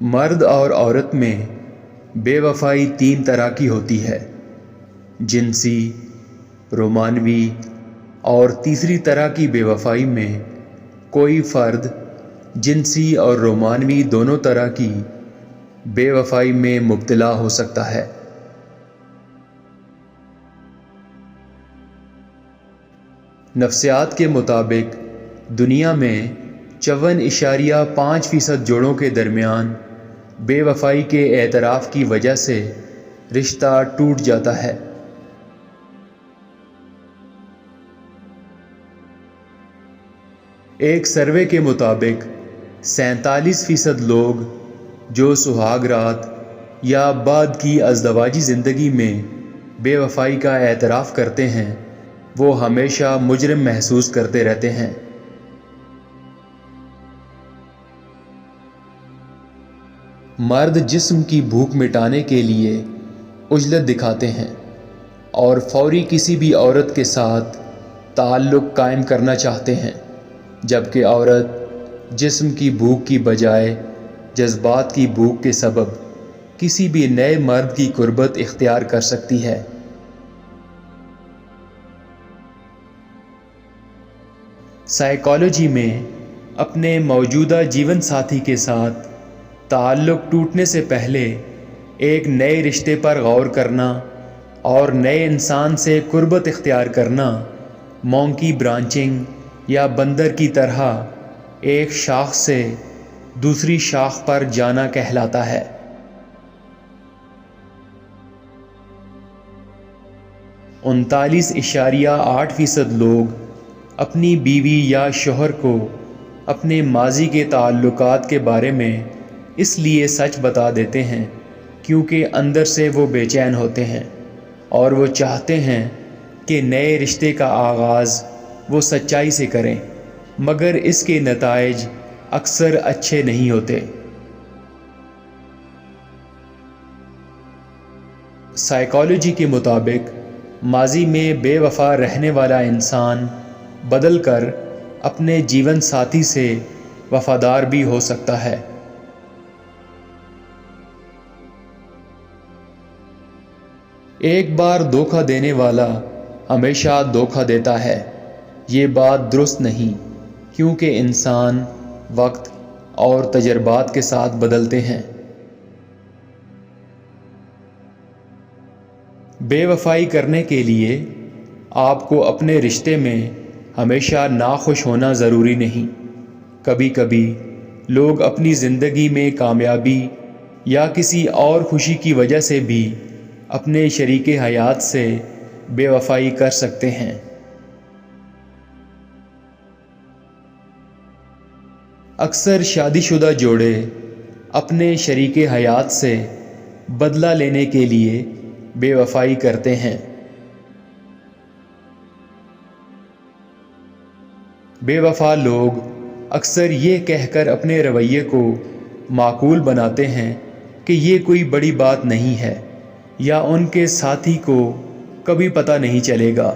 مرد اور عورت میں بے وفائی تین طرح کی ہوتی ہے: جنسی، رومانوی، اور تیسری طرح کی بے وفائی میں کوئی فرد جنسی اور رومانوی دونوں طرح کی بے وفائی میں مبتلا ہو سکتا ہے۔ نفسیات کے مطابق دنیا میں 54.5% جوڑوں کے درمیان بے وفائی کے اعتراف کی وجہ سے رشتہ ٹوٹ جاتا ہے۔ ایک سروے کے مطابق 47% لوگ جو سہاگ رات یا بعد کی ازدواجی زندگی میں بے وفائی کا اعتراف کرتے ہیں وہ ہمیشہ مجرم محسوس کرتے رہتے ہیں۔ مرد جسم کی بھوک مٹانے کے لیے عجلت دکھاتے ہیں اور فوری کسی بھی عورت کے ساتھ تعلق قائم کرنا چاہتے ہیں، جبکہ عورت جسم کی بھوک کی بجائے جذبات کی بھوک کے سبب کسی بھی نئے مرد کی قربت اختیار کر سکتی ہے۔ سائیکالوجی میں اپنے موجودہ جیون ساتھی کے ساتھ تعلق ٹوٹنے سے پہلے ایک نئے رشتے پر غور کرنا اور نئے انسان سے قربت اختیار کرنا مونکی برانچنگ یا بندر کی طرح ایک شاخ سے دوسری شاخ پر جانا کہلاتا ہے۔ انتالیس 39.8% لوگ اپنی بیوی یا شوہر کو اپنے ماضی کے تعلقات کے بارے میں اس لیے سچ بتا دیتے ہیں کیونکہ اندر سے وہ بے چین ہوتے ہیں اور وہ چاہتے ہیں کہ نئے رشتے کا آغاز وہ سچائی سے کریں، مگر اس کے نتائج اکثر اچھے نہیں ہوتے۔ سائیکالوجی کے مطابق ماضی میں بے وفا رہنے والا انسان بدل کر اپنے جیون ساتھی سے وفادار بھی ہو سکتا ہے۔ ایک بار دھوکہ دینے والا ہمیشہ دھوکہ دیتا ہے، یہ بات درست نہیں، کیونکہ انسان وقت اور تجربات کے ساتھ بدلتے ہیں۔ بے وفائی کرنے کے لیے آپ کو اپنے رشتے میں ہمیشہ ناخوش ہونا ضروری نہیں۔ کبھی کبھی لوگ اپنی زندگی میں کامیابی یا کسی اور خوشی کی وجہ سے بھی اپنے شریک حیات سے بے وفائی کر سکتے ہیں۔ اکثر شادی شدہ جوڑے اپنے شریک حیات سے بدلہ لینے کے لیے بے وفائی کرتے ہیں۔ بے وفا لوگ اکثر یہ کہہ کر اپنے رویے کو معقول بناتے ہیں کہ یہ کوئی بڑی بات نہیں ہے یا ان کے ساتھی کو کبھی پتہ نہیں چلے گا۔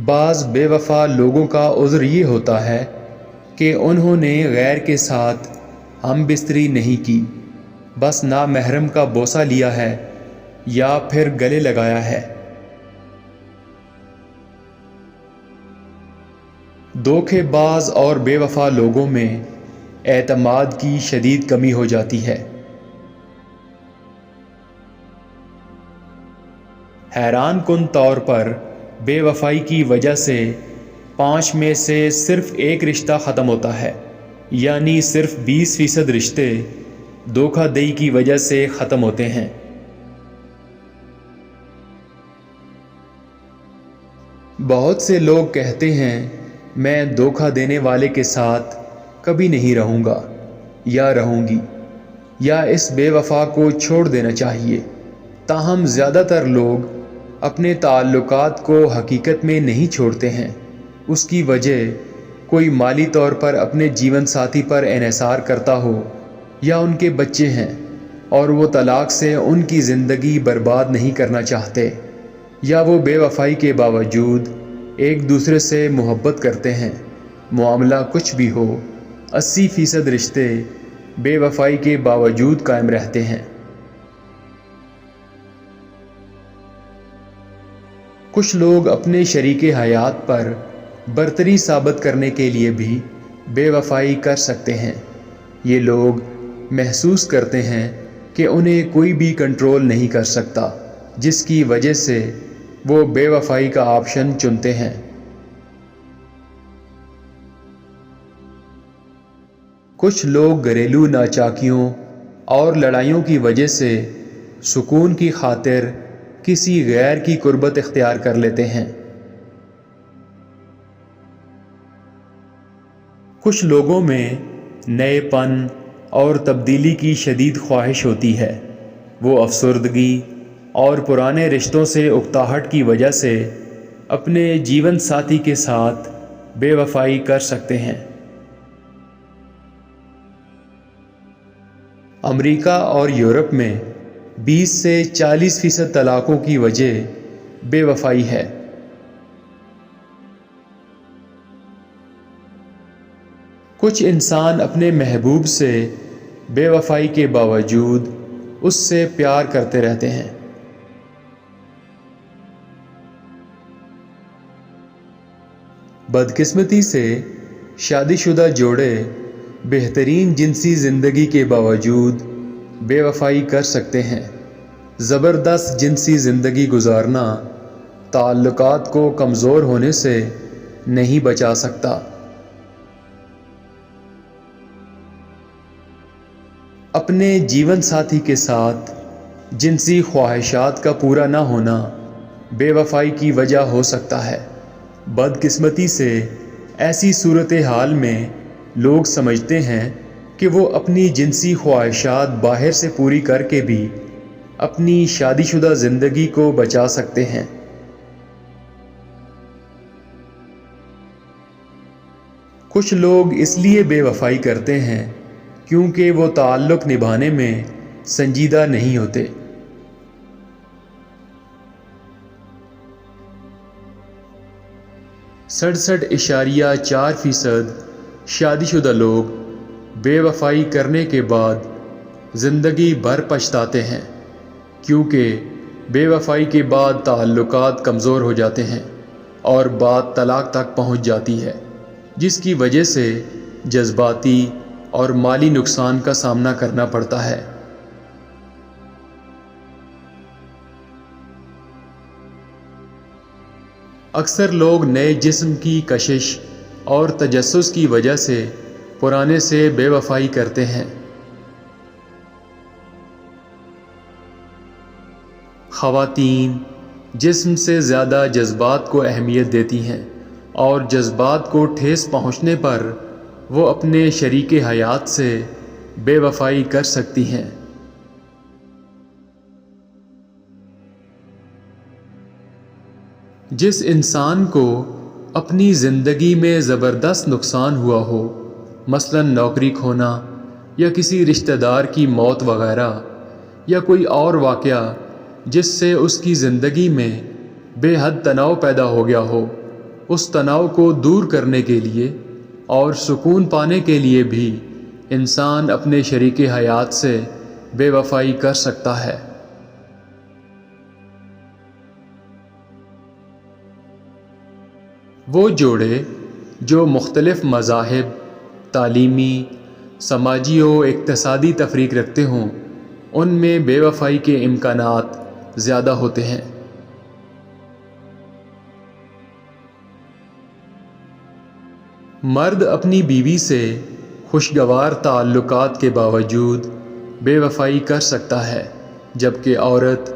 بعض بے وفا لوگوں کا عذر یہ ہوتا ہے کہ انہوں نے غیر کے ساتھ ہم بستری نہیں کی، بس نامحرم کا بوسہ لیا ہے یا پھر گلے لگایا ہے۔ دھوکے باز اور بے وفا لوگوں میں اعتماد کی شدید کمی ہو جاتی ہے۔ حیران کن طور پر بے وفائی کی وجہ سے 5 میں سے صرف ایک رشتہ ختم ہوتا ہے، یعنی صرف 20% رشتے دھوکہ دہی کی وجہ سے ختم ہوتے ہیں۔ بہت سے لوگ کہتے ہیں میں دھوکہ دینے والے کے ساتھ کبھی نہیں رہوں گا یا رہوں گی، یا اس بے وفا کو چھوڑ دینا چاہیے۔ تاہم زیادہ تر لوگ اپنے تعلقات کو حقیقت میں نہیں چھوڑتے ہیں۔ اس کی وجہ کوئی مالی طور پر اپنے جیون ساتھی پر انحصار کرتا ہو یا ان کے بچے ہیں اور وہ طلاق سے ان کی زندگی برباد نہیں کرنا چاہتے، یا وہ بے وفائی کے باوجود ایک دوسرے سے محبت کرتے ہیں معاملہ کچھ بھی ہو، 80% رشتے بے وفائی کے باوجود قائم رہتے ہیں۔ کچھ لوگ اپنے شریک حیات پر برتری ثابت کرنے کے لیے بھی بے وفائی کر سکتے ہیں۔ یہ لوگ محسوس کرتے ہیں کہ انہیں کوئی بھی کنٹرول نہیں کر سکتا، جس کی وجہ سے وہ بے وفائی کا آپشن چنتے ہیں۔ کچھ لوگ گھریلو ناچاکیوں اور لڑائیوں کی وجہ سے سکون کی خاطر کسی غیر کی قربت اختیار کر لیتے ہیں۔ کچھ لوگوں میں نئے پن اور تبدیلی کی شدید خواہش ہوتی ہے۔ وہ افسردگی اور پرانے رشتوں سے اکتاہٹ کی وجہ سے اپنے جیون ساتھی کے ساتھ بے وفائی کر سکتے ہیں۔ امریکہ اور یورپ میں 20 سے 40% طلاقوں کی وجہ بے وفائی ہے۔ کچھ انسان اپنے محبوب سے بے وفائی کے باوجود اس سے پیار کرتے رہتے ہیں۔ بدقسمتی سے شادی شدہ جوڑے بہترین جنسی زندگی کے باوجود بے وفائی کر سکتے ہیں۔ زبردست جنسی زندگی گزارنا تعلقات کو کمزور ہونے سے نہیں بچا سکتا۔ اپنے جیون ساتھی کے ساتھ جنسی خواہشات کا پورا نہ ہونا بے وفائی کی وجہ ہو سکتا ہے۔ بدقسمتی سے ایسی صورتحال میں لوگ سمجھتے ہیں کہ وہ اپنی جنسی خواہشات باہر سے پوری کر کے بھی اپنی شادی شدہ زندگی کو بچا سکتے ہیں۔ کچھ لوگ اس لیے بے وفائی کرتے ہیں کیونکہ وہ تعلق نبھانے میں سنجیدہ نہیں ہوتے۔ 67.4% شادی شدہ لوگ بے وفائی کرنے کے بعد زندگی بھر پچھتاتے ہیں، کیونکہ بے وفائی کے بعد تعلقات کمزور ہو جاتے ہیں اور بات طلاق تک پہنچ جاتی ہے، جس کی وجہ سے جذباتی اور مالی نقصان کا سامنا کرنا پڑتا ہے۔ اکثر لوگ نئے جسم کی کشش اور تجسس کی وجہ سے پرانے سے بے وفائی کرتے ہیں۔ خواتین جسم سے زیادہ جذبات کو اہمیت دیتی ہیں اور جذبات کو ٹھیس پہنچنے پر وہ اپنے شریک حیات سے بے وفائی کر سکتی ہیں۔ جس انسان کو اپنی زندگی میں زبردست نقصان ہوا ہو، مثلا نوکری کھونا یا کسی رشتہ دار کی موت وغیرہ، یا کوئی اور واقعہ جس سے اس کی زندگی میں بے حد تناؤ پیدا ہو گیا ہو، اس تناؤ کو دور کرنے کے لیے اور سکون پانے کے لیے بھی انسان اپنے شریک حیات سے بے وفائی کر سکتا ہے۔ وہ جوڑے جو مختلف مذاہب، تعلیمی، سماجی و اقتصادی تفریق رکھتے ہوں، ان میں بے وفائی کے امکانات زیادہ ہوتے ہیں۔ مرد اپنی بیوی سے خوشگوار تعلقات کے باوجود بے وفائی کر سکتا ہے، جبکہ عورت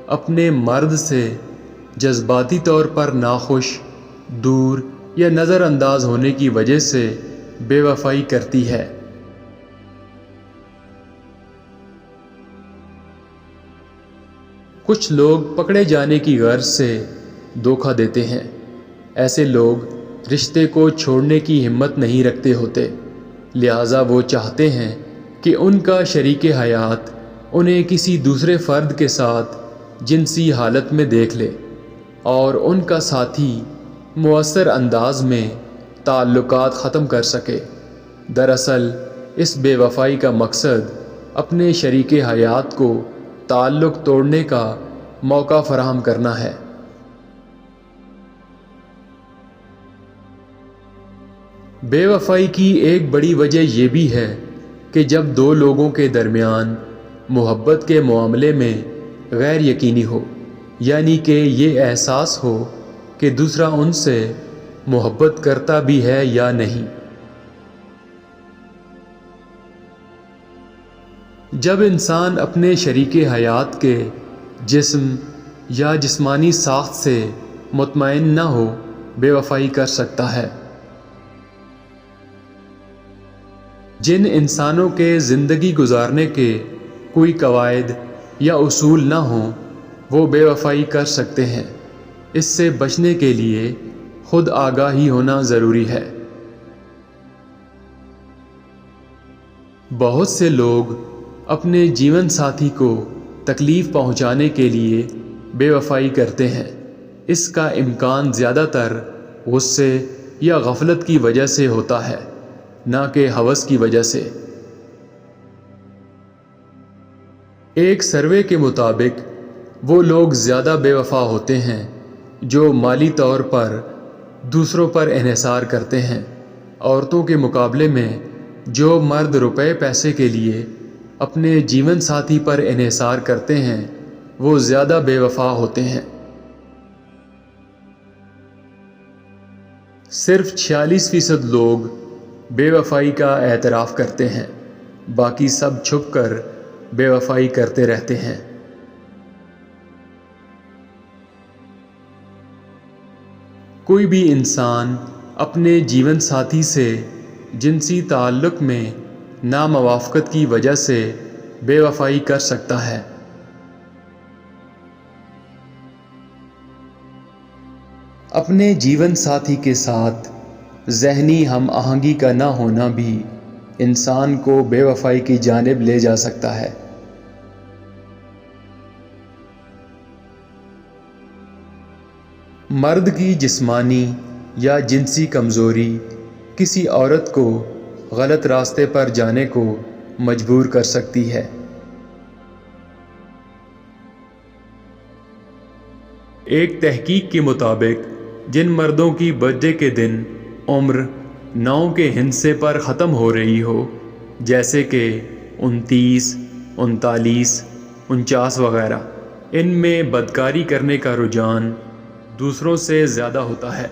اپنے مرد سے جذباتی طور پر ناخوش، دور یا نظر انداز ہونے کی وجہ سے بے وفائی کرتی ہے۔ کچھ لوگ پکڑے جانے کی غرض سے دھوکہ دیتے ہیں۔ ایسے لوگ رشتے کو چھوڑنے کی ہمت نہیں رکھتے ہوتے، لہٰذا وہ چاہتے ہیں کہ ان کا شریک حیات انہیں کسی دوسرے فرد کے ساتھ جنسی حالت میں دیکھ لے، اور ان کا ساتھی مؤثر انداز میں تعلقات ختم کر سکے۔ دراصل اس بے وفائی کا مقصد اپنے شریک حیات کو تعلق توڑنے کا موقع فراہم کرنا ہے۔ بے وفائی کی ایک بڑی وجہ یہ بھی ہے کہ جب دو لوگوں کے درمیان محبت کے معاملے میں غیر یقینی ہو، یعنی کہ یہ احساس ہو کہ دوسرا ان سے محبت کرتا بھی ہے یا نہیں۔ جب انسان اپنے شریک حیات کے جسم یا جسمانی ساخت سے مطمئن نہ ہو، بے وفائی کر سکتا ہے۔ جن انسانوں کے زندگی گزارنے کے کوئی قواعد یا اصول نہ ہوں، وہ بے وفائی کر سکتے ہیں۔ اس سے بچنے کے لیے خود آگاہی ہونا ضروری ہے۔ بہت سے لوگ اپنے جیون ساتھی کو تکلیف پہنچانے کے لیے بے وفائی کرتے ہیں۔ اس کا امکان زیادہ تر غصے یا غفلت کی وجہ سے ہوتا ہے، نہ کہ ہوس کی وجہ سے۔ ایک سروے کے مطابق وہ لوگ زیادہ بے وفا ہوتے ہیں جو مالی طور پر دوسروں پر انحصار کرتے ہیں۔ عورتوں کے مقابلے میں جو مرد روپے پیسے کے لیے اپنے جیون ساتھی پر انحصار کرتے ہیں، وہ زیادہ بے وفا ہوتے ہیں۔ صرف 46% لوگ بے وفائی کا اعتراف کرتے ہیں، باقی سب چھپ کر بے وفائی کرتے رہتے ہیں۔ کوئی بھی انسان اپنے جیون ساتھی سے جنسی تعلق میں ناموافقت کی وجہ سے بے وفائی کر سکتا ہے۔ اپنے جیون ساتھی کے ساتھ ذہنی ہم آہنگی کا نہ ہونا بھی انسان کو بے وفائی کی جانب لے جا سکتا ہے۔ مرد کی جسمانی یا جنسی کمزوری کسی عورت کو غلط راستے پر جانے کو مجبور کر سکتی ہے۔ ایک تحقیق کے مطابق جن مردوں کی برتھ ڈے کے دن عمر 9 کے ہندسے پر ختم ہو رہی ہو، جیسے کہ 29، 39، 49 وغیرہ، ان میں بدکاری کرنے کا رجحان دوسروں سے زیادہ ہوتا ہے۔